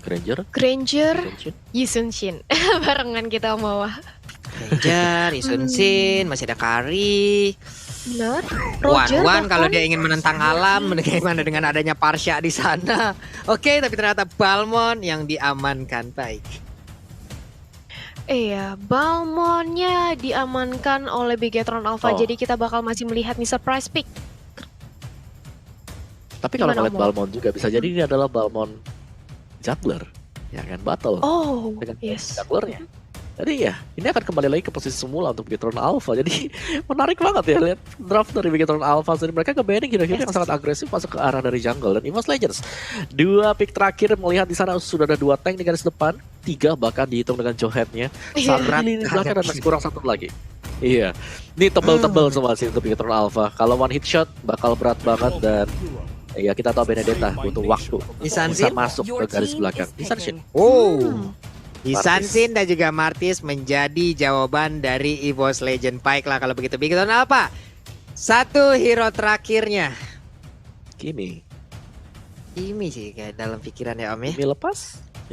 Granger, Granger, Genshin. Yi Sun-shin. Barengan kita mau. Ranger, Isunsin, masih ada Kari. Benar. Roger Wan kalau bahkan. dia ingin menentang alam, bagaimana dengan adanya Parsha di sana? Oke, tapi ternyata Balmond yang diamankan baik. Iya, Balmonnya diamankan oleh Bigetron Alpha. Oh. Jadi kita bakal masih melihat nih surprise pick. Tapi kalau Gimana, ngeliat Om? Balmond juga bisa jadi ini adalah Balmond juggler, ya kan, battle Oh, dengan yes. jugglernya. Jadi ya, ini akan kembali lagi ke posisi semula untuk Bigetron Alpha. Jadi menarik banget ya lihat draft dari Bigetron Alpha. Jadi mereka nge-banning hero-hero yang sangat agresif masuk ke arah dari jungle dan EVOS Legends. 2 pick terakhir melihat di sana sudah ada 2 tank di garis depan, 3 bahkan dihitung dengan Johead-nya. Iya. Saat ini belakang dan masih kurang 1 lagi. Iya, ini tebel-tebel semua sih untuk Bigetron Alpha. Kalau one hit shot bakal berat banget dan ya kita tahu Benedetta butuh waktu bisa Isansin? masuk ke garis belakang. Isansin. Oh, Isansin dan juga Martis menjadi jawaban dari EVOS Legend. Baiklah kalau begitu. Bigetron Alpha, 1 hero terakhirnya. Kimi. Kimi sih kayak dalam pikiran ya Om ya. Kimi lepas?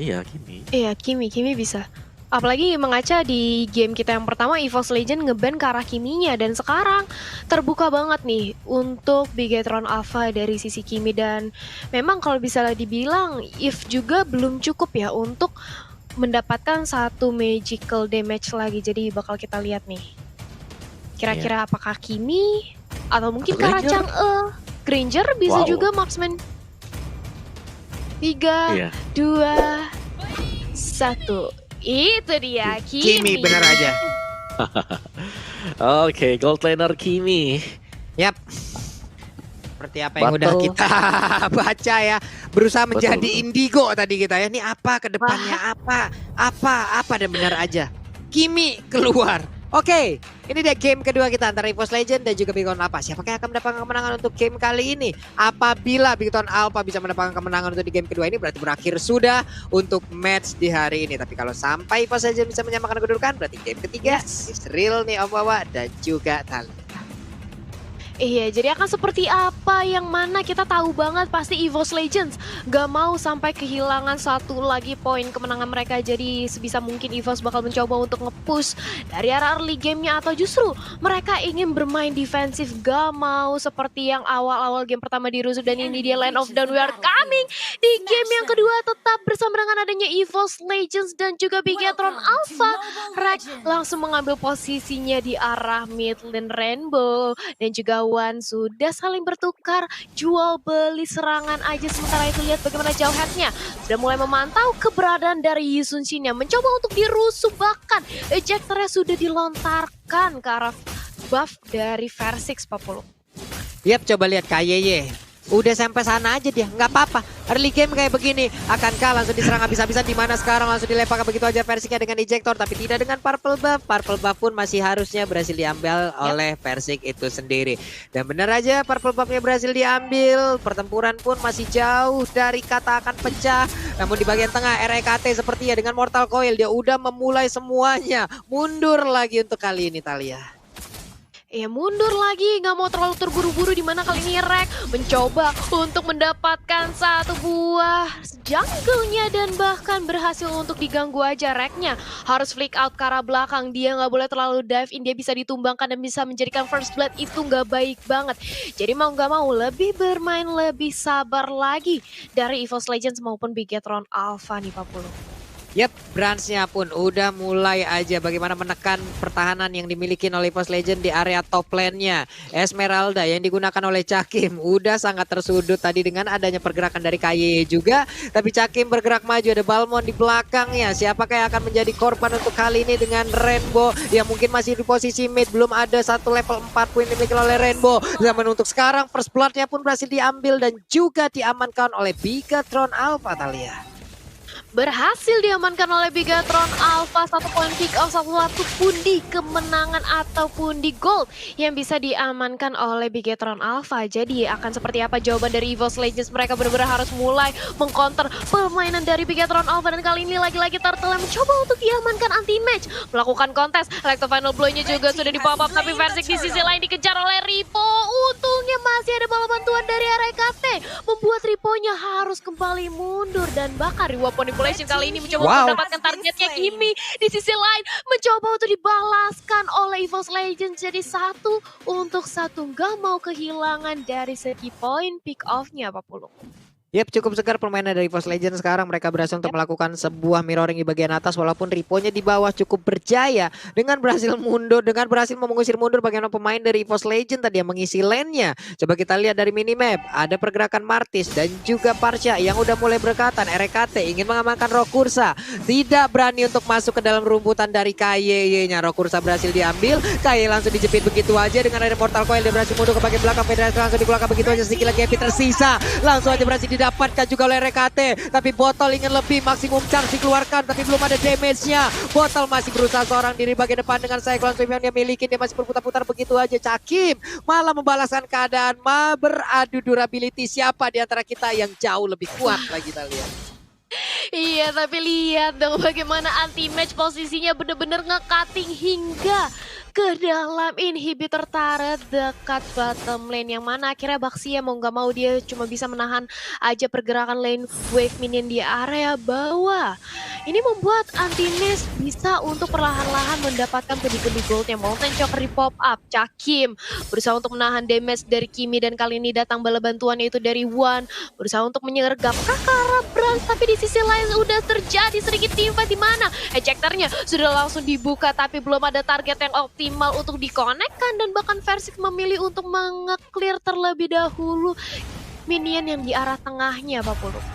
Iya, Kimi. Iya, Kimi bisa. Apalagi mengaca di game kita yang pertama, EVOS Legend nge-ban ke arah Kiminya. Dan sekarang terbuka banget nih untuk Bigetron Alpha dari sisi Kimi. Dan memang kalau bisa dibilang, if juga belum cukup ya untuk mendapatkan 1 magical damage lagi. Jadi bakal kita lihat nih. Kira-kira apakah Kimi? Atau mungkin Atau Kara Granger? Chang'e. Granger bisa Wow. juga marksman. 3, Iya. 2, 1. Itu dia Kimi bener aja. Oke, gold laner Kimi. Yap. Seperti apa yang udah Battle. kita baca ya. Berusaha menjadi Betul. indigo tadi kita ya. Ini apa ke depannya? Apa dan benar aja. Kimi keluar. Oke, ini dia game kedua kita antara EVOS Legend dan juga Bigetron Alpha. Siapakah yang akan mendapatkan kemenangan untuk game kali ini? Apabila Bigetron Alpha bisa mendapatkan kemenangan untuk di game kedua ini, berarti berakhir sudah untuk match di hari ini. Tapi kalau sampai EVOS Legend bisa menyamakan kedudukan, berarti game ketiga Israel nih Om Wawa dan juga Tali. Iya, jadi akan seperti apa yang mana kita tahu banget pasti EVOS Legends gak mau sampai kehilangan 1 lagi poin kemenangan mereka. Jadi sebisa mungkin EVOS bakal mencoba untuk nge-push dari arah early gamenya atau justru mereka ingin bermain defensif, gak mau seperti yang awal-awal game pertama dirusuh. Dan ini dia Land of Dawn, we are coming di game yang kedua tetap bersama dengan adanya EVOS Legends dan juga Bigetron Alpha. Rex langsung mengambil posisinya di arah mid lane Rainbow dan juga Wan sudah saling bertukar jual beli serangan aja. Sementara itu lihat bagaimana Johead-nya sudah mulai memantau keberadaan dari Yi Sun-shin yang mencoba untuk dirusuh, bahkan ejectornya sudah dilontarkan ke arah buff dari Versix 40. Yap, coba lihat KYY. Udah sampai sana aja dia, nggak apa-apa. Early game kayak begini, akankah langsung diserang habis-habisan, di mana sekarang langsung dilemparkan begitu aja Versixnya dengan ejector, tapi tidak dengan purple buff. Purple buff pun masih harusnya berhasil diambil oleh Versix itu sendiri. Dan benar aja purple buffnya berhasil diambil. Pertempuran pun masih jauh dari kata akan pecah. Namun di bagian tengah REKT sepertinya dengan Mortal Coil dia udah memulai semuanya. Mundur lagi untuk kali ini Talia. Ya mundur lagi, nggak mau terlalu terburu-buru, di mana kali ini Rex mencoba untuk mendapatkan 1 buah jungle-nya dan bahkan berhasil untuk diganggu aja. Rex-nya harus flick out ke arah belakang, dia nggak boleh terlalu dive in, dia bisa ditumbangkan dan bisa menjadikan first blood, itu nggak baik banget. Jadi mau nggak mau lebih bermain, lebih sabar lagi dari EVOS Legends maupun Bigetron Alpha nih 40. Yap, Branch-nya pun udah mulai aja bagaimana menekan pertahanan yang dimiliki oleh EVOS Legend di area top lane-nya. Esmeralda yang digunakan oleh Cakim udah sangat tersudut tadi dengan adanya pergerakan dari KYY juga. Tapi Cakim bergerak maju, ada Balmond di belakangnya. Siapakah yang akan menjadi korban untuk kali ini dengan Rainbow yang mungkin masih di posisi mid. Belum ada 1 level 4 poin dimiliki oleh Rainbow. Zaman untuk sekarang first blood-nya pun berhasil diambil dan juga diamankan oleh Bigetron Alpha Talia. Berhasil diamankan oleh Bigetron Alpha, 1 poin pick off, 1 pundi kemenangan ataupun di gold yang bisa diamankan oleh Bigetron Alpha. Jadi akan seperti apa jawaban dari EVOS Legends? Mereka benar-benar harus mulai mengcounter permainan dari Bigetron Alpha, dan kali ini lagi-lagi Turtle yang mencoba untuk diamankan anti-match, melakukan kontes. Electro Final Blow-nya juga sudah di-pop up, tapi Versix di sisi lain dikejar oleh Ripo. Untungnya masih ada bala bantuan dari RKT, membuat Ripo Riponya harus kembali mundur dan bahkan reward manipulation kali ini mencoba Wow. untuk mendapatkan targetnya Kimi. Di sisi lain mencoba untuk dibalaskan oleh EVOS Legends jadi 1-1, nggak mau kehilangan dari segi poin pick off-nya Pak Pulung. Yap, cukup segar permainan dari EVOS Legends sekarang. Mereka berhasil untuk melakukan sebuah mirroring di bagian atas walaupun Riponya di bawah cukup berjaya dengan berhasil mengusir mundur bagaimana pemain dari EVOS Legends tadi yang mengisi lane-nya. Coba kita lihat dari minimap, ada pergerakan Martis dan juga Parsha yang udah mulai berdekatan. RKT ingin mengamankan Rokursa, tidak berani untuk masuk ke dalam rumputan dari KYY-nya. Rokursa berhasil diambil, KYY langsung dijepit begitu aja dengan ada Mortal Coil. Dia berhasil mundur ke bagian belakang, Federasi langsung dikeluarkan begitu aja. Sedikit lagi Epi tersisa, langsung aja berhasil didapatkan juga oleh RKT, tapi Botol ingin lebih, maksimum chance dikeluarkan tapi belum ada damage-nya. Botol masih berusaha seorang diri bagian depan dengan Cyclone Sweep yang dia miliki, dia masih berputar-putar begitu aja. Cakim malah membalaskan keadaan, beradu durability. Siapa di antara kita yang jauh lebih kuat lagi kita lihat. Iya, tapi lihat dong bagaimana anti-match posisinya bener-bener nge-cutting hingga ke dalam inhibitor turret dekat bottom lane, yang mana akhirnya Baxia mau nggak mau dia cuma bisa menahan aja pergerakan lane wave minion di area bawah. Ini membuat anti-match bisa untuk perlahan-lahan mendapatkan pundi-pundi goldnya. Mountain Choker di pop up, Cakim berusaha untuk menahan damage dari Kimi dan kali ini datang bala bantuannya itu dari Wan, berusaha untuk menyergap Kakara Brand, tapi di sisi lain udah terjadi sedikit teamfight di mana ejectornya sudah langsung dibuka tapi belum ada target yang optimal untuk dikonekkan dan bahkan Versik memilih untuk menge-clear terlebih dahulu minion yang di arah tengahnya Pak Pulung.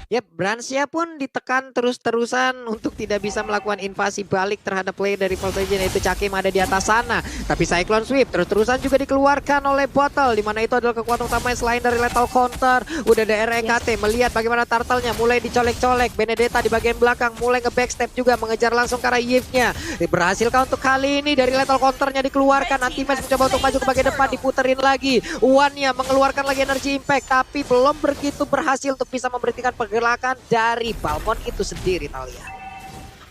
Yap, Bransia pun ditekan terus-terusan untuk tidak bisa melakukan invasi balik terhadap player dari EVOS Legends, yaitu Cakim ada di atas sana. Tapi Cyclone Sweep terus-terusan juga dikeluarkan oleh Bottle, di mana itu adalah kekuatan utama selain dari lethal counter. Udah ada RKT melihat bagaimana turtle-nya mulai dicolek-colek. Benedetta di bagian belakang mulai nge-backstep juga mengejar langsung ke arah Yves-nya. Berhasilkah untuk kali ini dari lethal counter-nya dikeluarkan? Anti-match mencoba untuk maju ke bagian depan, diputerin lagi. Uwan-nya mengeluarkan lagi energi impact, tapi belum begitu berhasil untuk bisa memberhentikan pergerakan dari Balmond itu sendiri, Talia.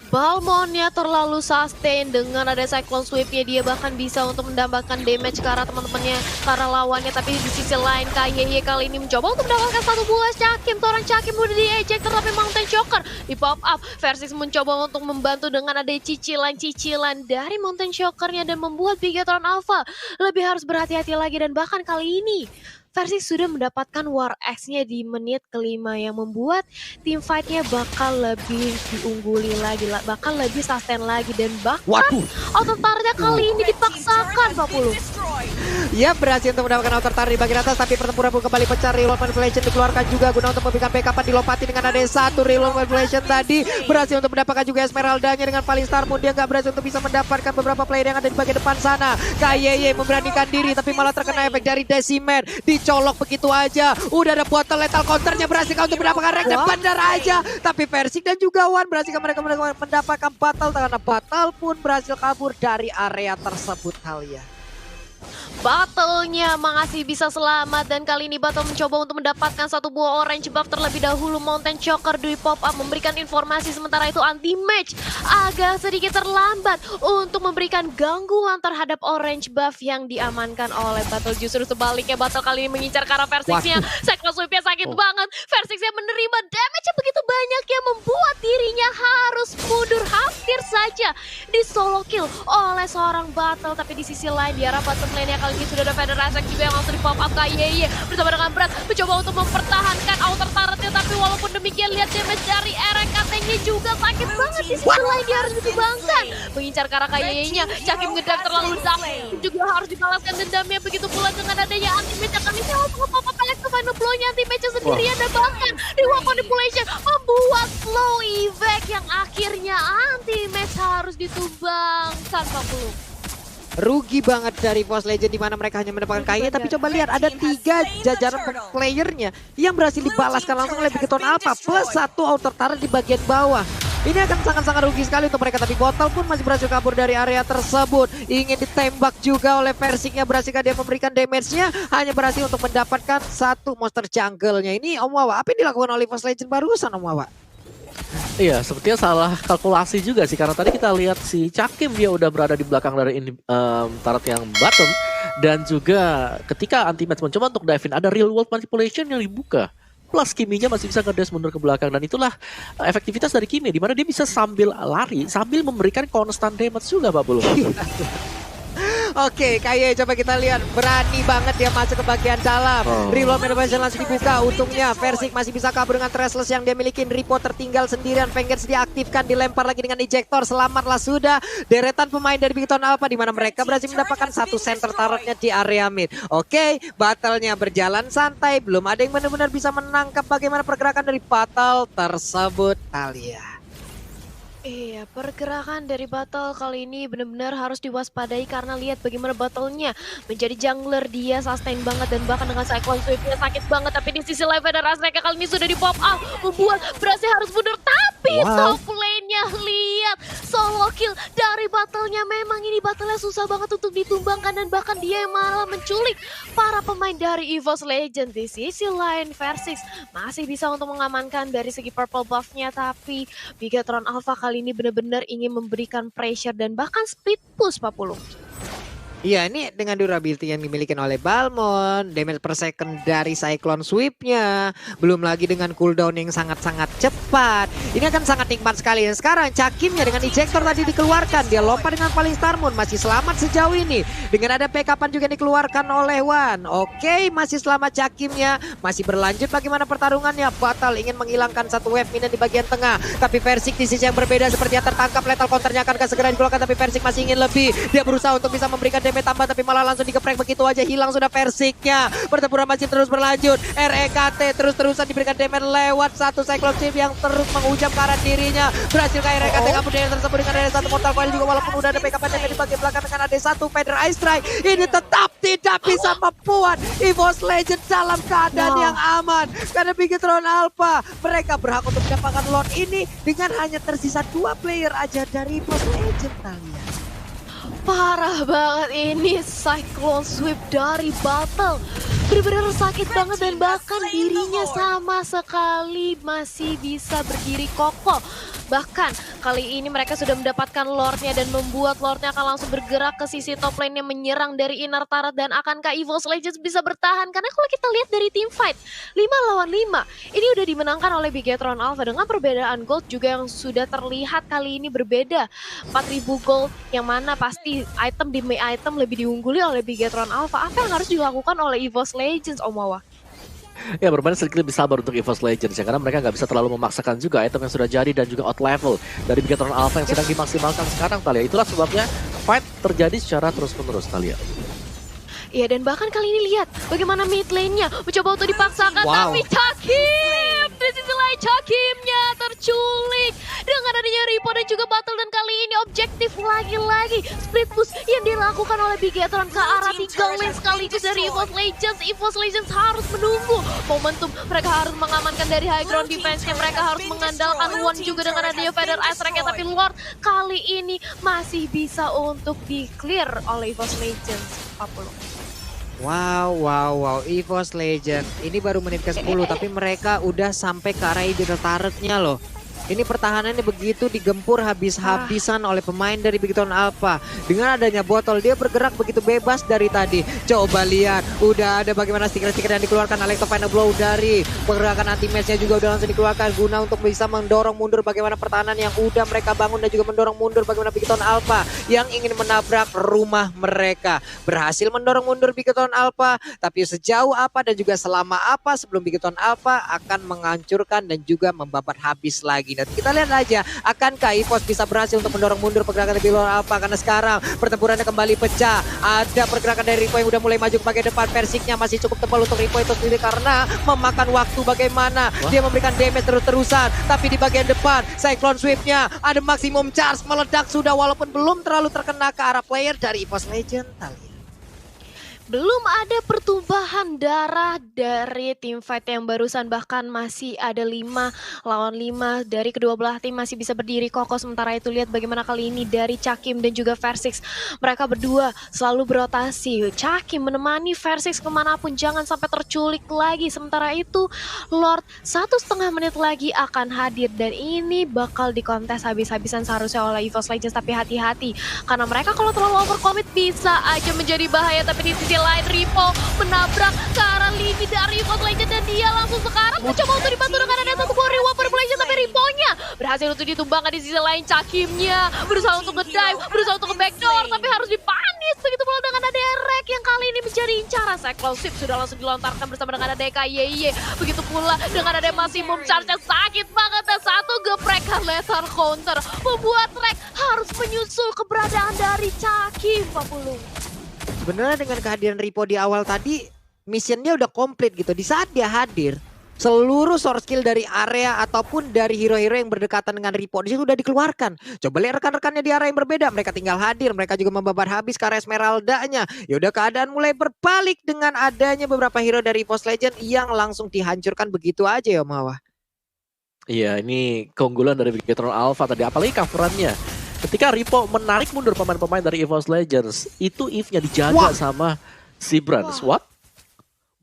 Balmonnya terlalu sustain dengan ada Cyclone Sweep-nya, dia bahkan bisa untuk mendapatkan damage ke arah teman-temannya, ke arah lawannya. Tapi di sisi lain KYY kali ini mencoba untuk mendapatkan satu buah Cakim. Seorang Cakim udah di-eject tapi Mountain Choker di pop up. Versus mencoba untuk membantu dengan ada cicilan-cicilan dari Mountain Choker-nya dan membuat Bigetron Alpha lebih harus berhati-hati lagi. Dan bahkan kali ini Versik sudah mendapatkan War X-nya di menit kelima yang membuat tim fight-nya bakal lebih diungguli lagi, bakal lebih sustain lagi dan bahkan auto-targetnya kali ini dipaksakan Pak Pulung. Ya, berhasil untuk mendapatkan outer tar di bagian atas, tapi pertempuran pun kembali pecah. Reload manipulation dikeluarkan juga guna untuk memberikan backupan, dilopati dengan ada satu reload manipulation tadi. Berhasil untuk mendapatkan juga Esmeralda-nya dengan paling Star Moon. Dia nggak berhasil untuk bisa mendapatkan beberapa player yang ada di bagian depan sana. KYY memberanikan diri tapi malah terkena efek dari Decimer. Dicolok begitu aja. Udah ada botol lethal counternya, berhasil untuk mendapatkan rank dan benar aja. Tapi Versik dan juga Wan berhasil mereka mendapatkan battle, karena battle pun berhasil kabur dari area tersebut, Talia. Battle-nya masih bisa selamat dan kali ini Battle mencoba untuk mendapatkan satu buah orange buff terlebih dahulu. Mountain Choker di pop up memberikan informasi, sementara itu anti-match agak sedikit terlambat untuk memberikan gangguan terhadap orange buff yang diamankan oleh Battle. Justru sebaliknya Battle kali ini mengincar ke arah Versiksnya. Cyclone Sweep-nya sakit banget. Versiksnya menerima damage yang begitu banyak yang membuat dirinya harus mundur, hampir saja di solo kill oleh seorang Battle. Tapi di sisi lain di arah bottom lane kali ini sudah ada Federasi juga yang langsung di pop up KYY bersama dengan Brad mencoba untuk mempertahankan outer turretnya, tapi walaupun demikian lihat damage dari RKT-nya juga sakit banget. Di sisi lain dia harus ditumbangkan, mengincar ke arah KYY-nya. Cakim ngedrive terlalu dalam juga harus dibalaskan dendamnya, begitu pula dengan adanya anti-match akan ini langsung nge-pop up ke final blow-nya anti-match sendirian dan bahkan reward manipulation membuat slow evac yang akhirnya anti-match harus ditumbangkan Pak Pulung. Rugi banget dari EVOS Legends di mana mereka hanya mendapatkan KYY, tapi coba lihat ada 3 jajaran playernya yang berhasil dibalaskan langsung oleh Bigetron Alpha plus 1 outer turret di bagian bawah. Ini akan sangat-sangat rugi sekali untuk mereka, tapi Bottle pun masih berhasil kabur dari area tersebut. Ingin ditembak juga oleh Versiknya, berhasilkah dia memberikan damage-nya? Hanya berhasil untuk mendapatkan satu monster jungle-nya. Ini Om Wawa, apa yang dilakukan oleh EVOS Legends barusan Om Wawa? Iya, sepertinya salah kalkulasi juga sih, karena tadi kita lihat si Cakim dia udah berada di belakang dari turret yang bottom, dan juga ketika anti-match mencoba untuk dive in ada real world manipulation yang dibuka. plus Kiminya masih bisa ngedash mundur ke belakang, dan itulah efektivitas dari Kimi di mana dia bisa sambil lari sambil memberikan konstan damage juga Pak Bulu. Oke, kayak coba kita lihat. Berani banget dia masuk ke bagian dalam. Reload Manipulation langsung dibuka. Untungnya Versik masih bisa kabur dengan Thrashless yang dia miliki. Ripo tertinggal sendirian. Fengers diaktifkan, dilempar lagi dengan ejector. Selamatlah sudah deretan pemain dari Big Town Alpha, di mana mereka berhasil mendapatkan satu center turretnya di area mid. Oke, battle-nya berjalan santai. Belum ada yang benar-benar bisa menangkap bagaimana pergerakan dari battle tersebut, Thalia. Iya, pergerakan dari battle kali ini benar-benar harus diwaspadai karena lihat bagaimana battle-nya. Menjadi jungler dia sustain banget dan bahkan dengan Cyclone Swift-nya sakit banget. Tapi di sisi lain ada Azreka kali ini sudah di pop out, membuat berhasil harus mundur. Tapi top lane-nya lihat solo kill dari battle-nya. Memang ini battle-nya susah banget untuk ditumbangkan dan bahkan dia yang malah menculik para pemain dari EVOS Legends. Di sisi lain Versix masih bisa untuk mengamankan dari segi purple buff-nya, tapi Bigatron Alpha kali ini benar-benar ingin memberikan pressure dan bahkan speed push Pak Pulung. Iya, ini dengan durability yang dimiliki oleh Balmond, damage per second dari Cyclone Sweep-nya, belum lagi dengan cooldown yang sangat-sangat cepat. Ini akan sangat nikmat sekali. Dan sekarang Cakimnya dengan ejector tadi dikeluarkan, dia lompat dengan Falling Star Moon, masih selamat sejauh ini. Dengan ada backup-an juga dikeluarkan oleh Wan. Oke, masih selamat Cakimnya, masih berlanjut bagaimana pertarungannya. Batal ingin menghilangkan satu wave minion di bagian tengah, tapi Versik di sisi yang berbeda sepertinya tertangkap. Lethal counternya akan segera dikeluarkan, tapi Versik masih ingin lebih. Dia berusaha untuk bisa memberikan damage tambah, tapi malah langsung digeprek begitu aja, hilang sudah Versiknya. Pertempuran masih terus berlanjut. REKT terus-terusan diberikan damage lewat satu Cyclone Swift yang terus menghujam ke arah dirinya. Berhasil ke REKT, kemudian tersebut dengan ada satu Mortal Coil juga, walaupun udah ada backup damage di bagian belakang dengan ada satu Feather Ice Strike. Ini tetap tidak bisa membuat EVOS Legends dalam keadaan yang aman. Karena Bigatron Alpha, mereka berhak untuk mendapatkan Lord ini dengan hanya tersisa 2 player aja dari EVOS Legends, Thalia. Parah banget ini Cyclone Swift dari battle. Benar-benar sakit banget dan bahkan dirinya sama sekali masih bisa berdiri kokoh. Bahkan kali ini mereka sudah mendapatkan Lordnya dan membuat Lordnya akan langsung bergerak ke sisi top lane yang menyerang dari inner turret. Dan akankah EVOS Legends bisa bertahan? Karena kalau kita lihat dari team fight 5 lawan 5 ini udah dimenangkan oleh Bigatron Alpha dengan perbedaan gold juga yang sudah terlihat kali ini berbeda. 4.000 gold yang mana pasti item demi item lebih diungguli oleh Bigatron Alpha. Apa yang harus dilakukan oleh EVOS Legends, Om Wawa? Ya, bermain sedikit lebih sabar untuk EVOS Legends ya, karena mereka nggak bisa terlalu memaksakan juga item yang sudah jadi dan juga out level dari Bigatron Alpha yang sedang dimaksimalkan sekarang, Thalia. Itulah sebabnya fight terjadi secara terus-menerus, Thalia. Iya, dan bahkan kali ini lihat bagaimana mid lane-nya mencoba untuk dipaksakan, tapi Cakim di sisi lain Cakimnya terculik dengan adanya Ripo dan juga battle. Dan kali ini objektif lagi-lagi split push yang dilakukan oleh Bigatron ke arah 3 lane sekaligus dari EVOS Legends. EVOS Legends harus menunggu momentum, mereka harus mengamankan dari high ground defense-nya, mereka harus mengandalkan One juga dengan adanya Feather Ice Strike, tapi Lord kali ini masih bisa untuk di-clear oleh EVOS Legends. 40. Wow, EVOS Legends ini baru menit ke-10 tapi mereka udah sampai ke arah inner turret-nya loh. Ini pertahanannya begitu digempur habis-habisan oleh pemain dari Bigatron Alpha. Dengan adanya botol, dia bergerak begitu bebas dari tadi. Coba lihat, udah ada bagaimana stiker-stiker yang dikeluarkan. Electro Final Blow dari pergerakan anti-match-nya juga udah langsung dikeluarkan guna untuk bisa mendorong mundur bagaimana pertahanan yang udah mereka bangun dan juga mendorong mundur bagaimana Bigatron Alpha yang ingin menabrak rumah mereka. Berhasil mendorong mundur Bigatron Alpha, tapi sejauh apa dan juga selama apa sebelum Bigatron Alpha akan menghancurkan dan juga membabat habis lagi. Dan kita lihat aja, akankah EVOS bisa berhasil untuk mendorong mundur pergerakan dari Bigatron Alpha, karena sekarang pertempurannya kembali pecah. Ada pergerakan dari Ripo yang udah mulai maju ke bagian depan. Versiknya masih cukup tebal untuk Ripo itu sendiri karena memakan waktu bagaimana dia memberikan damage terus-terusan. Tapi di bagian depan Cyclone Swift-nya ada maksimum charge meledak sudah, walaupun belum terlalu terkena ke arah player dari EVOS Legends, Thalia. Belum ada pertumpahan darah dari tim fight yang barusan, bahkan masih ada 5 lawan 5 dari kedua belah tim masih bisa berdiri kokoh. Sementara itu lihat bagaimana kali ini dari Cakim dan juga Versix, mereka berdua selalu berotasi. Cakim menemani Versix kemanapun, jangan sampai terculik lagi. Sementara itu Lord 1,5 menit lagi akan hadir dan ini bakal dikontes habis-habisan seharusnya oleh EVOS Legends. Tapi hati-hati karena mereka kalau terlalu overcommit bisa aja menjadi bahaya. Tapi di sisi lain Ripo menabrak ke arah lini dari Evo's Legend dan dia langsung sekarang mencoba untuk dibantu dengan ada satu buah reward manipulation tapi Ripo-nya berhasil untuk ditumbangkan. Di sisi lain Cakimnya berusaha untuk nge-dive, berusaha untuk nge-backdoor tapi harus dipanis. Begitu pula dengan ada Erek yang kali ini menjadi incaran. Cyclosip sudah langsung dilontarkan bersama dengan ada KYY. Begitu pula dengan ada Maximum Charge yang sakit banget dan satu geprekan laser counter membuat Rek harus menyusul keberadaan dari Cakim, Pak Pulung. Sebenarnya dengan kehadiran Ripo di awal tadi, missionnya udah komplit gitu. Di saat dia hadir, seluruh source skill dari area ataupun dari hero-hero yang berdekatan dengan Ripo di situ udah dikeluarkan. Coba lihat rekan-rekannya di area yang berbeda, mereka tinggal hadir, mereka juga membabar habis ke area Esmeralda-nya. Ya udah keadaan mulai berbalik dengan adanya beberapa hero dari EVOS Legend yang langsung dihancurkan begitu aja ya Mawa. Iya, ini keunggulan dari Bigetron Alpha tadi, apalagi coverannya. Ketika Ripo menarik mundur pemain-pemain dari EVOS Legends, itu Eve-nya dijaga sama si Brans. What?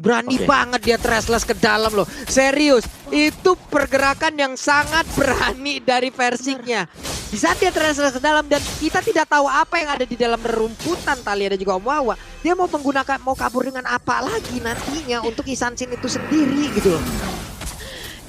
Berani banget dia Thrashless ke dalam loh. Serius, itu pergerakan yang sangat berani dari Versingnya. Di saat dia Thrashless ke dalam dan kita tidak tahu apa yang ada di dalam rerumputan Thalia dan juga Om Wawa. Dia mau kabur dengan apa lagi nantinya untuk Isansin itu sendiri gitu loh.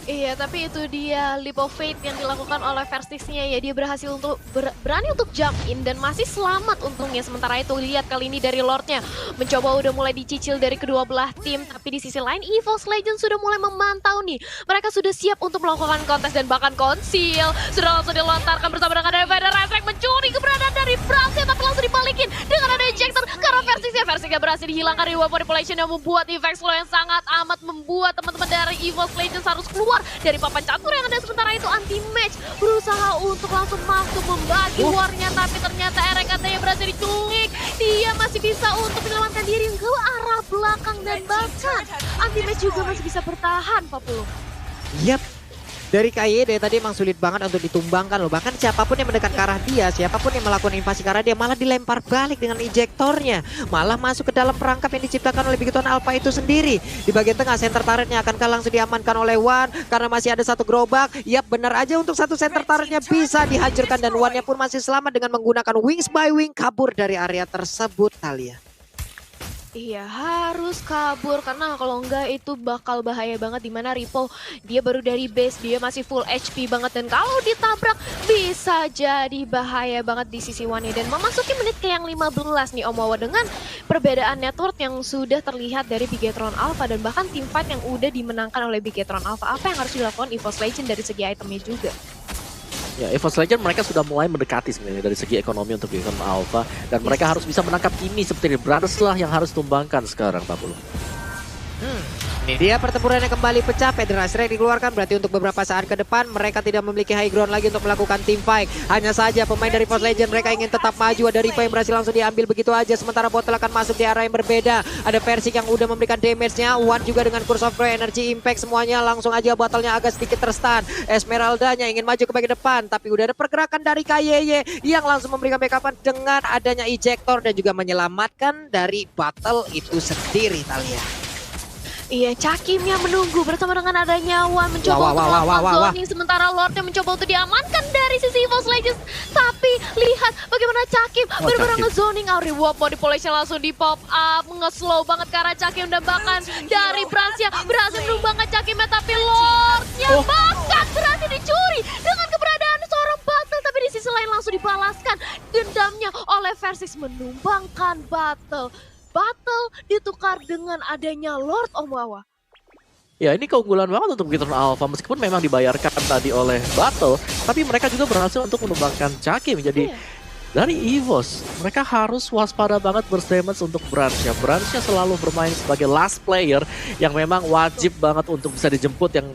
Iya, tapi itu dia leap of faith yang dilakukan oleh Versingsnya ya. Dia berhasil untuk berani untuk jump in dan masih selamat untungnya. Sementara itu lihat kali ini dari Lordnya mencoba udah mulai dicicil dari kedua belah tim. Tapi di sisi lain EVOS Legends sudah mulai memantau nih. Mereka sudah siap untuk melakukan kontes dan bahkan konsil. Sudah langsung dilontarkan bersama dengan Vader Reflect mencuri keberadaan dari Brasnya tapi langsung dibalikin dengan ada ejector karena Versingsnya berhasil dihilangkan reward manipulation yang membuat effect slow yang sangat amat membuat teman-teman dari EVOS Legends harus keluar dari papan catur yang ada. Sementara itu anti-match berusaha untuk langsung masuk membagi warnya tapi ternyata RKT yang berhasil diculik. Dia masih bisa untuk menyelamatkan diri ke arah belakang dan bahkan anti-match juga masih bisa bertahan, Pak Pulung. Yap. Dari KY dari tadi emang sulit banget untuk ditumbangkan loh. Bahkan siapapun yang mendekat ke arah dia, siapapun yang melakukan invasi ke arah dia malah dilempar balik dengan ejektornya. Malah masuk ke dalam perangkap yang diciptakan oleh Bigetron Alpha itu sendiri. Di bagian tengah center turretnya akankah langsung diamankan oleh Wan karena masih ada satu gerobak. Yap, benar aja untuk satu center turretnya bisa dihancurkan dan Wannya pun masih selamat dengan menggunakan Wings by Wing kabur dari area tersebut Thalia. Iya, harus kabur karena kalau enggak itu bakal bahaya banget. Dimana Ripo dia baru dari base, dia masih full HP banget dan kalau ditabrak bisa jadi bahaya banget di sisi Wane. Dan memasuki menit ke yang 15 nih Om Wawa dengan perbedaan network yang sudah terlihat dari Bigetron Alpha dan bahkan teamfight yang udah dimenangkan oleh Bigetron Alpha. Apa yang harus dilakukan EVOS Legend dari segi itemnya juga? Ya, EVOS Legends mereka sudah mulai mendekati sebenarnya dari segi ekonomi untuk Bigetron Alpha dan mereka harus bisa menangkap ini seperti Brothers lah yang harus tumbangkan sekarang Pak Pulu. Ini dia pertempurannya kembali pecah. Federasi Red dikeluarkan berarti untuk beberapa saat ke depan mereka tidak memiliki high ground lagi untuk melakukan team fight. Hanya saja pemain dari EVOS Legends mereka ingin tetap maju. Ada Ripa yang berhasil langsung diambil begitu aja. Sementara Bottle akan masuk di arah yang berbeda. Ada Versing yang udah memberikan damage-nya. One juga dengan Curse of Prey, Energy Impact semuanya langsung aja Bottle-nya agak sedikit terstun. Esmeralda-nya ingin maju ke bagian depan tapi udah ada pergerakan dari KYY yang langsung memberikan backupan dengan adanya ejector dan juga menyelamatkan dari Battle itu sendiri Thalia. Iya, Cakimnya menunggu bersama dengan adanya Wan mencoba untuk melakukan zoning. Sementara Lordnya mencoba untuk diamankan dari sisi EVOS Legends. Tapi lihat bagaimana Cakim benar-benar nge-zoning. Reward manipulation langsung di pop up. Nge-slow banget ke arah Cakim dan bahkan dari Bransnya berhasil menumbangkan Cakimnya. Tapi Lordnya bahkan berhasil dicuri dengan keberadaan seorang Battle. Tapi di sisi lain langsung dibalaskan dendamnya oleh Versing menumbangkan Battle. Battle ditukar dengan adanya Lord Om Wawa. Ya, ini keunggulan banget untuk Bigetron Alpha meskipun memang dibayarkan tadi oleh Battle, tapi mereka juga berhasil untuk menumbangkan Cakim. Jadi dari EVOS mereka harus waspada banget bersemangat untuk Bransnya. Bransnya selalu bermain sebagai last player yang memang wajib banget untuk bisa dijemput yang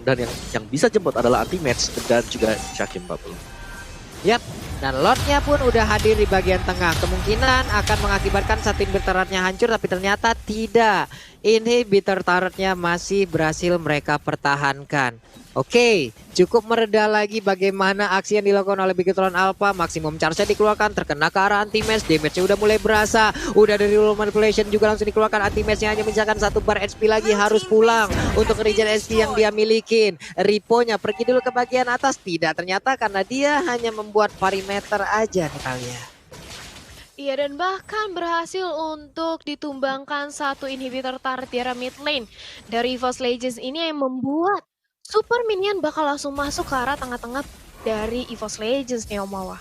bisa jemput adalah anti-match dan juga Cakim Pak Pulu. Yap, dan Lordnya pun udah hadir di bagian tengah. Kemungkinan akan mengakibatkan satu inhibitor turretnya hancur, tapi ternyata tidak. Inhibitor turretnya masih berhasil mereka pertahankan. Oke, cukup mereda lagi bagaimana aksi yang dilakukan oleh Bigetron Alpha. Maximum charge-nya dikeluarkan, terkena ke arah anti-match. Damage-nya udah mulai berasa. Udah dari rule manipulation juga langsung dikeluarkan. Anti-match-nya hanya menyisakan 1 bar HP lagi. Harus pulang untuk regen SP yang dia milikin. Ripo-nya pergi dulu ke bagian atas. Tidak ternyata karena dia hanya membuat perimeter aja nih Thalia. Iya, dan bahkan berhasil untuk ditumbangkan satu inhibitor turret di area mid lane dari EVOS Legends ini yang membuat super minion bakal langsung masuk ke arah tengah-tengah dari EVOS Legends nih Om Wawa.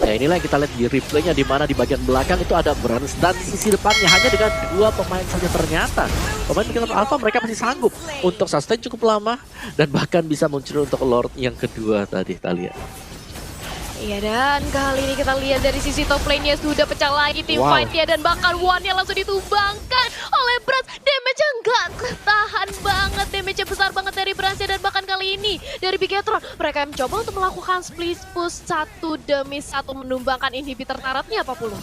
Ya inilah yang kita lihat di replaynya di mana di bagian belakang itu ada Brans dan di sisi depannya hanya dengan dua pemain saja ternyata. Pemain Big Little Alpha mereka masih sanggup untuk sustain cukup lama dan bahkan bisa muncul untuk Lord yang kedua tadi Talia. Iya, dan kali ini kita lihat dari sisi top lane-nya sudah pecah lagi tim Wow. fight-nya dan bahkan one-nya langsung ditumbangkan oleh Brans. Damage-nya nggak ketahan banget, damage-nya besar banget dari Brans-nya dan bahkan kali ini dari Bigetron mereka mencoba untuk melakukan split push 1 demi 1 menumbangkan inhibitor turret-nya apa puluh.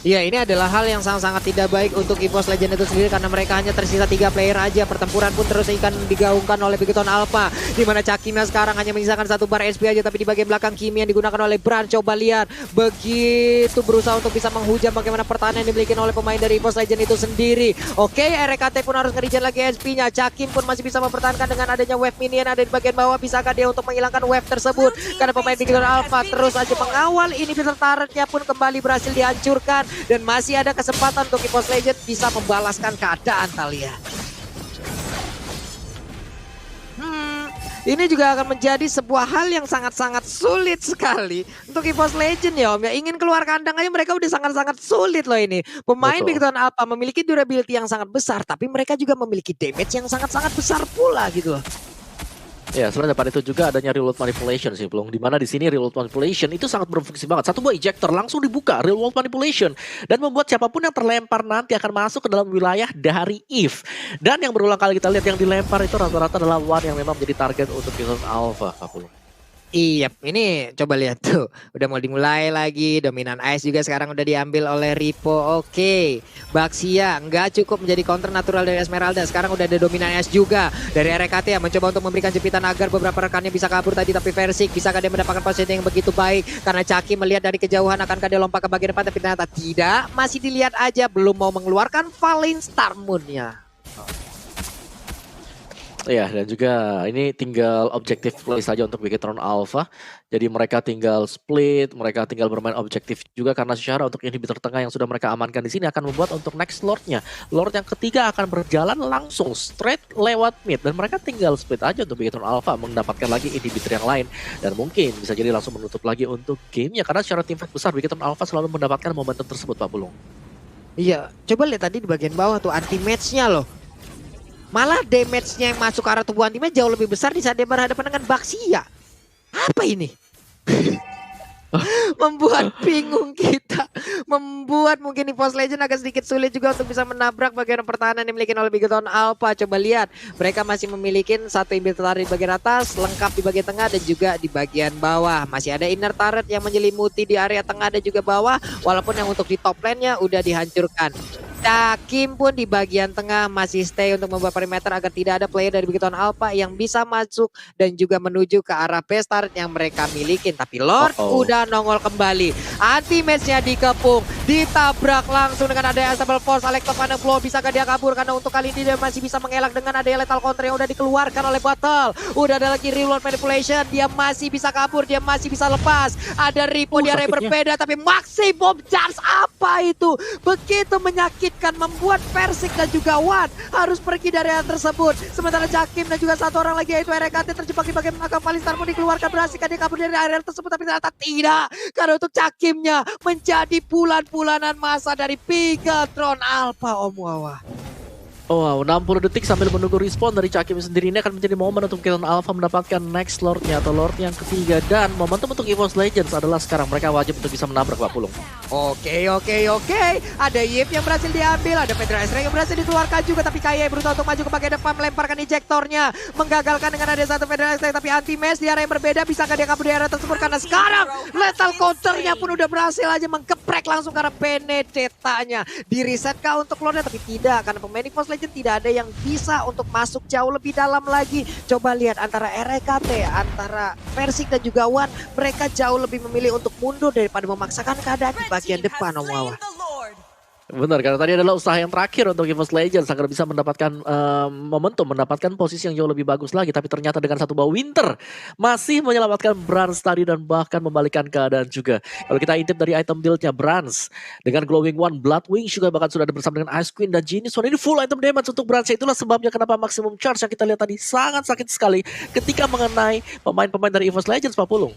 Iya, ini adalah hal yang sangat-sangat tidak baik untuk EVOS Legend itu sendiri karena mereka hanya tersisa 3 player aja. Pertempuran pun terus akan digaungkan oleh Bigetron Alpha di mana Cakimnya sekarang hanya menyisakan 1 bar SP aja, tapi di bagian belakang Kimi yang digunakan oleh Bran. Coba lihat begitu berusaha untuk bisa menghujam bagaimana pertahanan yang dimiliki oleh pemain dari EVOS Legend itu sendiri. Oke, RKT pun harus nge-regen lagi SP-nya. Cakim pun masih bisa mempertahankan dengan adanya wave minion ada di bagian bawah. Bisakah dia untuk menghilangkan wave tersebut? Karena pemain Bigetron Alpha terus aja mengawal ini turret-nya pun kembali berhasil dihancurkan. Dan masih ada kesempatan untuk EVOS Legend bisa membalaskan keadaan Talia. Ini juga akan menjadi sebuah hal yang sangat-sangat sulit sekali untuk EVOS Legend ya Om ya. Ingin keluar kandang aja mereka udah sangat-sangat sulit loh ini. Pemain Betul. Bigetron Alpha memiliki durability yang sangat besar, tapi mereka juga memiliki damage yang sangat-sangat besar pula gitu loh. Ya, selain depan itu juga adanya reload manipulation sih, Plung. Di mana di sini reload manipulation itu sangat berfungsi banget. Satu buah ejector langsung dibuka reload manipulation dan membuat siapapun yang terlempar nanti akan masuk ke dalam wilayah dari Eve. Dan yang berulang kali kita lihat yang dilempar itu rata-rata adalah One yang memang menjadi target untuk Bigetron Alpha, Pak Plung. Iya, ini coba lihat tuh. Udah mau dimulai lagi. Dominan Ice juga sekarang udah diambil oleh Ripo. Oke. Baxia nggak cukup menjadi counter natural dari Esmeralda. Sekarang udah ada Dominan Ice juga. Dari RKT yang mencoba untuk memberikan jepitan agar beberapa rekannya bisa kabur tadi. Tapi Versik bisakah dia mendapatkan posisi yang begitu baik? Karena Caki melihat dari kejauhan akankah dia lompat ke bagian depan. Tapi ternyata tidak. Masih dilihat aja. Belum mau mengeluarkan Valin Star Moon-nya. Ya, dan juga ini tinggal objektif play saja untuk Bigetron Alpha. Jadi mereka tinggal split, mereka tinggal bermain objektif juga karena secara untuk inhibitor tengah yang sudah mereka amankan di sini akan membuat untuk next Lord-nya. Lord yang ketiga akan berjalan langsung straight lewat mid dan mereka tinggal split aja untuk Bigetron Alpha mendapatkan lagi inhibitor yang lain dan mungkin bisa jadi langsung menutup lagi untuk gamenya karena secara tim fight besar Bigetron Alpha selalu mendapatkan momentum tersebut, Pak Bulung. Iya, coba lihat tadi di bagian bawah tuh anti match-nya loh. Malah damage-nya yang masuk ke arah tubuh anti match jauh lebih besar di saat dia berhadapan dengan Baxia. Apa ini? Membuat bingung kita. Membuat mungkin EVOS Legend agak sedikit sulit juga untuk bisa menabrak bagian pertahanan yang dimiliki oleh Bigetron Alpha. Coba lihat, mereka masih memiliki satu inhibitor di bagian atas, lengkap di bagian tengah dan juga di bagian bawah. Masih ada inner turret yang menyelimuti di area tengah dan juga bawah. Walaupun yang untuk di top lane-nya udah dihancurkan. Cakim pun di bagian tengah masih stay untuk membuat perimeter agar tidak ada player dari Bigetron Alpha yang bisa masuk dan juga menuju ke arah base turret yang mereka miliki. Tapi Lord udah nongol kembali. Anti match-nya dikepung, ditabrak langsung dengan adanya Unstable Force. Electrofanic Flow bisakah dia kabur karena untuk kali ini dia masih bisa mengelak dengan adanya lethal counter yang udah dikeluarkan oleh Battle. Udah ada lagi reload manipulation, dia masih bisa kabur, dia masih bisa lepas. Ada Ripo di area berbeda tapi Maxi Bomb Charge apa itu? Begitu menyakitkan membuat Versik dan juga Wan harus pergi dari area tersebut. Sementara Cakim dan juga satu orang lagi yaitu RKT terjebak di bagian belakang. Valin Star pun dikeluarkan, berhasil dia kabur dari area tersebut tapi ternyata tidak. Karena untuk Cakimnya menjadi bulan-bulanan masa dari Bigetron Alpha, Om Wawa. Oh, wow, 60 detik sambil menunggu respon dari Cakim sendiri ini akan menjadi momen untuk Bigetron Alpha mendapatkan next Lord-nya atau Lord yang ketiga. Dan momentum untuk EVOS Legends adalah sekarang mereka wajib untuk bisa menabrak, Pak Pulung. Oke. Ada Yip yang berhasil diambil, ada Pedra Esreng yang berhasil dikeluarkan juga. Tapi Kaye berusaha untuk maju ke bagian depan, melemparkan ejektornya. Menggagalkan dengan ada satu Pedra Esreng, tapi anti-match di area yang berbeda. Bisakah dia kabur di area tersebut? Karena sekarang lethal counternya pun udah berhasil aja menggeprek langsung karena Benedetta-nya. Di-resetkah untuk Lordnya? Tapi tidak, karena pemain EVOS Legends tidak ada yang bisa untuk masuk jauh lebih dalam lagi. Coba lihat antara RKT, antara Versik dan juga Wan, mereka jauh lebih memilih untuk mundur daripada memaksakan keadaan di bagian depan, Om Wawa. Benar, karena tadi adalah usaha yang terakhir untuk EVOS Legends agar bisa mendapatkan momentum, mendapatkan posisi yang jauh lebih bagus lagi. Tapi ternyata dengan satu bau Winter masih menyelamatkan Brans tadi dan bahkan membalikan keadaan juga. Kalau kita intip dari item build-nya Brans dengan Glowing One, Bloodwing juga bahkan sudah ada bersama dengan Ice Queen dan Genius One. Ini full item damage untuk Brans. Itulah sebabnya kenapa maximum charge yang kita lihat tadi sangat sakit sekali ketika mengenai pemain-pemain dari EVOS Legends, Pak Pulung.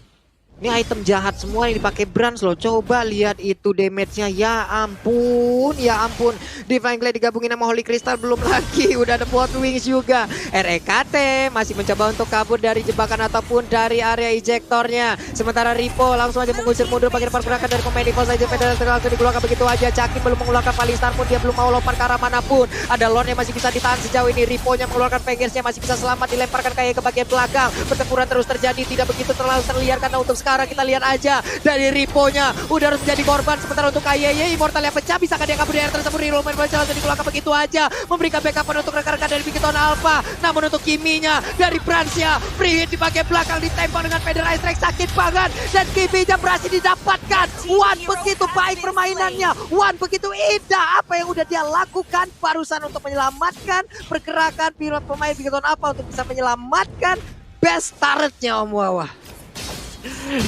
Ini item jahat semua yang dipakai Brans loh. Coba lihat itu damage-nya. Ya ampun, ya ampun. Divine Glade digabungin sama Holy Crystal belum lagi. Udah ada Blood Wings juga. REKT masih mencoba untuk kabur dari jebakan ataupun dari area ejectornya. Sementara Ripo langsung aja mengusir mundur bagian pergerakan dari pemain EVOS saja. Federasi langsung dikeluarkan begitu aja. Cakim belum mengeluarkan Palistar pun dia belum mau lompat ke arah manapun. Ada Lord yang masih bisa ditahan sejauh ini. Ripo-nya mengeluarkan Pengersnya masih bisa selamat dilemparkan kayak ke bagian belakang. Pertempuran terus terjadi. Tidak begitu terlalu terlihat karena untuk sekarang kita lihat aja dari Ripo-nya udah harus menjadi korban. Sementara untuk KYY Immortal yang pecah, bisakah dia kabur dari air tersebut? Roman Bajal langsung dikeluarkan begitu aja, memberikan backup untuk rekan-rekan dari Bigeton Alpha. Namun untuk Kimi-nya dari Bransnya free hit di bagian belakang ditembak dengan Feather Ice Strike, sakit banget dan Kimi-nya berhasil didapatkan. Wan begitu baik permainannya, Wan begitu indah apa yang udah dia lakukan barusan untuk menyelamatkan pergerakan pemain Bigeton Alpha untuk bisa menyelamatkan best turretnya Om Wawa.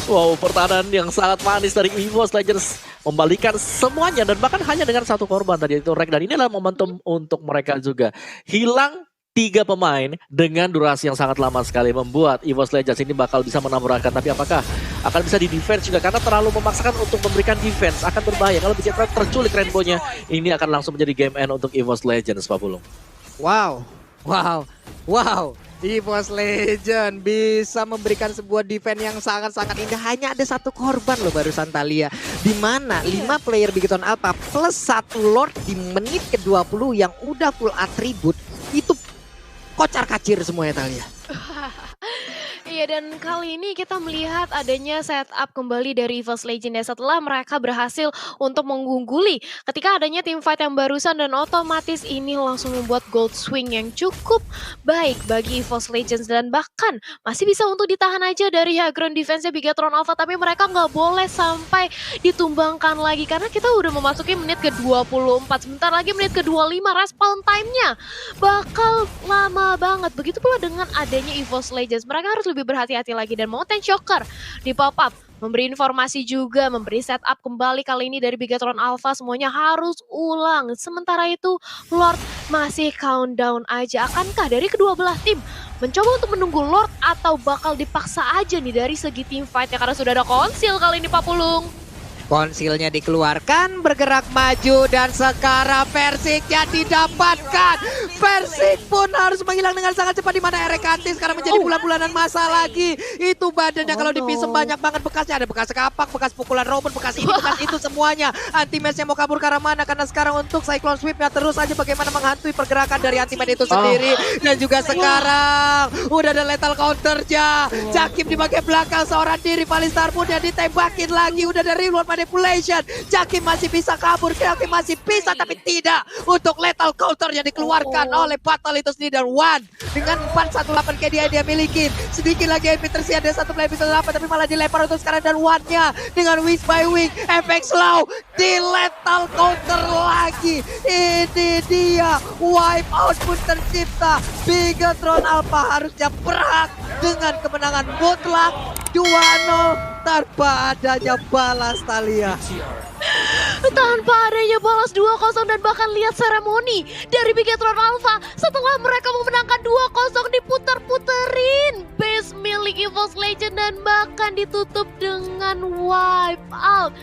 Wow, pertahanan yang sangat manis dari EVOS Legends membalikan semuanya dan bahkan hanya dengan satu korban tadi itu Rek. Dan ini adalah momentum untuk mereka juga. Hilang 3 pemain dengan durasi yang sangat lama sekali membuat EVOS Legends ini bakal bisa menambahkan. Tapi apakah akan bisa di defense juga karena terlalu memaksakan untuk memberikan defense akan berbahaya. Kalau bicara terculik Rainbow-nya ini akan langsung menjadi game end untuk EVOS Legends, Pak Pulung. Wow, wow, wow. EVOS Legend bisa memberikan sebuah defense yang sangat-sangat indah. Hanya ada satu korban loh barusan Thalia. Di mana 5 player Bigeton Alpha plus 1 Lord di menit ke-20 yang udah full atribut. Itu kocar kacir semuanya Thalia. Iya, dan kali ini kita melihat adanya setup kembali dari EVOS Legends ya, setelah mereka berhasil untuk mengungguli ketika adanya team fight yang barusan, dan otomatis ini langsung membuat gold swing yang cukup baik bagi EVOS Legends dan bahkan masih bisa untuk ditahan aja dari ground defense-nya Bigetron Alpha. Tapi mereka nggak boleh sampai ditumbangkan lagi karena kita udah memasuki menit ke-24, sebentar lagi menit ke-25, respawn time-nya bakal lama banget. Begitu pula dengan adanya EVOS Legends, mereka harus lebih berhati-hati lagi dan Mountain Shocker di pop up memberi informasi juga, memberi setup kembali kali ini dari Bigetron Alpha, semuanya harus ulang. Sementara itu Lord masih countdown aja. Akankah dari kedua belah tim mencoba untuk menunggu Lord atau bakal dipaksa aja nih dari segi team fight ya, karena sudah ada konsil kali ini Pak Pulung. Konsilnya dikeluarkan, bergerak maju, dan sekarang Persiknya didapatkan. Persik pun harus menghilang dengan sangat cepat, di mana RKT sekarang menjadi bulan-bulanan masa lagi. Itu badannya kalau dipisem banyak banget bekasnya. Ada bekas kapak, bekas pukulan Robin, bekas ini, bekas itu semuanya. Anti-match-nya mau kabur ke arah mana? Karena sekarang untuk Cyclone Sweep-nya terus aja bagaimana menghantui pergerakan dari anti-match itu sendiri. Dan juga sekarang udah ada lethal counter-nya. Cakim di bagian belakang seorang diri, Palistar pun dia ditembakin lagi. Udah dari luar manipulation. Cakim masih bisa kabur, Cakim masih bisa, tapi tidak untuk lethal counter yang dikeluarkan oleh Batal itu sendiri. Dan Wan dengan 418 KD dia miliki, sedikit lagi MP tersiar ada satu play bisa dapat, tapi malah dilempar untuk sekarang. Dan Wan-nya dengan wings by wing, efek slow di lethal counter lagi. Ini dia wipe out pun tercipta. Bigetron Alpha harusnya berhak dengan kemenangan mutlak 2-0 tanpa adanya balas Thalia. Tanpa adanya balas 2-0 dan bahkan lihat seremoni dari Bigetron Alpha setelah mereka memenangkan 2-0 diputer-puterin base milik EVOS Legends dan bahkan ditutup dengan wipe out.